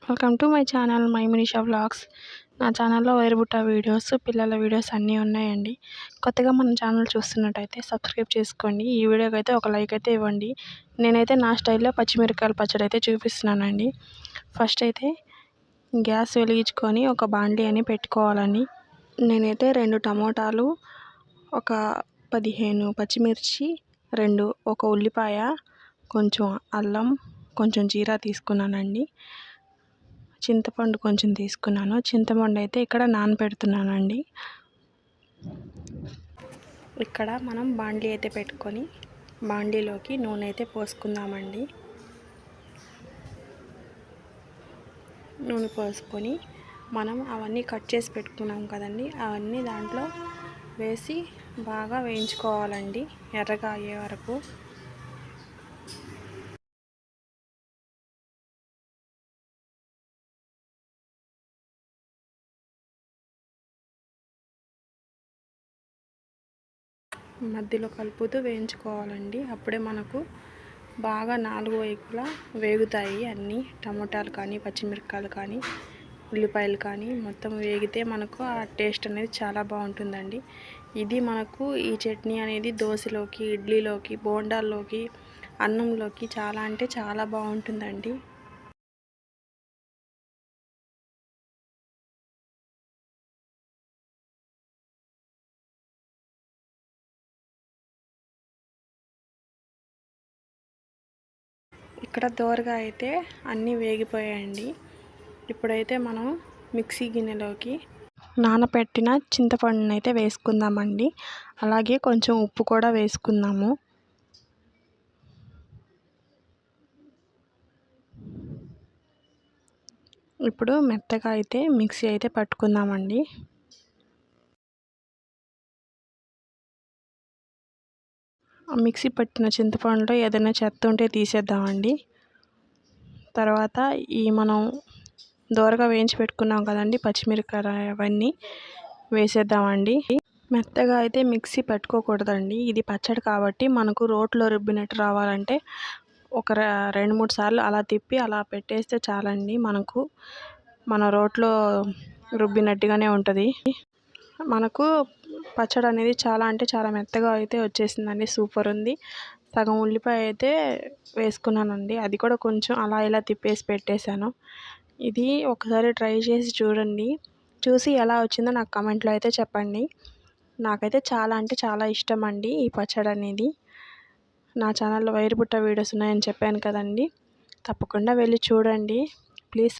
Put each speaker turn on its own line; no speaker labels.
Welcome to my channel my Minisha vlogs. నా ఛానల్లో వైరుబుట్ట videos, పిల్లల వీడియోస్ అన్నీ ఉన్నాయండి. కొత్తగా మన ఛానల్ చూస్తున్నట్టయితే సబ్స్క్రైబ్ చేసుకోండి. ఈ వీడియోకి అయితే ఒక లైక్ అయితే ఇవ్వండి. నేనైతే నా స్టైల్లో పచ్చిమిరపకాయల పచ్చడి అయితే చూపిస్తున్నానండి. ఫస్ట్ అయితే గ్యాస్ వెలిగించుకొని ఒక బాండీ అని పెట్టుకోవాలండి. నేనైతే 2 టమోటాలు, ఒక 15 పచ్చిమిర్చి, ఒక ఉల్లిపాయ, కొంచెం అల్లం, కొంచెం జీరా తీసుకున్నానండి. చింతపండు కొంచెం తీసుకున్నాను. చింతపండు అయితే ఇక్కడ నానబెడుతున్నానండి. ఇక్కడ మనం బాండీ అయితే పెట్టుకొని బాండీలోకి నూనె అయితే పోసుకుందామండి. నూనె పోసుకొని మనం అవన్నీ కట్ చేసి పెట్టుకున్నాం కదండి, అవన్నీ దాంట్లో వేసి బాగా వేయించుకోవాలండి ఎర్రగా అయ్యే వరకు. మధ్యలో కలుపుతూ వేయించుకోవాలండి. అప్పుడే మనకు బాగా 4 వైపులా వేగుతాయి అన్నీ. టమోటాలు కానీ, పచ్చిమిరపకాయలు కానీ, ఉల్లిపాయలు కానీ మొత్తం వేగితే మనకు ఆ టేస్ట్ అనేది చాలా బాగుంటుందండి. ఇది మనకు ఈ చట్నీ అనేది దోశలోకి, ఇడ్లీలోకి, బోండాల్లోకి, అన్నంలోకి చాలా అంటే చాలా బాగుంటుందండి. ఇక్కడ దోరగా అయితే అన్నీ వేగిపోయాయండి. ఇప్పుడైతే మనం మిక్సీ గిన్నెలోకి నానబెట్టిన చింతపండుని అయితే వేసుకుందామండి. అలాగే కొంచెం ఉప్పు కూడా వేసుకుందాము. ఇప్పుడు మెత్తగా అయితే మిక్సీ అయితే పట్టుకుందామండి. మిక్సీ పట్టిన చింతపండులో ఏదైనా చెత్త ఉంటే తీసేద్దామండి. తర్వాత మనం దోరగా వేయించి పెట్టుకున్నాం కదండి పచ్చిమిరపకాయలు, అవన్నీ వేసేద్దామండి. మెత్తగా అయితే మిక్సీ పెట్టుకోకూడదండి. ఇది పచ్చడి కాబట్టి మనకు రోట్లో రుబ్బినట్టు రావాలంటే ఒక 2-3 సార్లు అలా తిప్పి అలా పెట్టేస్తే చాలండి. మన రోట్లో రుబ్బినట్టుగానే ఉంటుంది. మనకు పచ్చడి అనేది చాలా అంటే చాలా మెత్తగా అయితే వచ్చేసిందండి. సూపర్ ఉంది. సగం ఉల్లిపాయ అయితే వేసుకున్నానండి. అది కూడా కొంచెం అలా ఇలా తిప్పేసి పెట్టేశాను. ఇది ఒకసారి ట్రై చేసి చూడండి. చూసి ఎలా వచ్చిందో నాకు కామెంట్లో అయితే చెప్పండి. నాకైతే చాలా అంటే చాలా ఇష్టం అండి ఈ పచ్చడి అనేది. నా ఛానల్లో వైరుబుట్ట వీడియోస్ ఉన్నాయని చెప్పాను కదండి, తప్పకుండా వెళ్ళి చూడండి ప్లీజ్.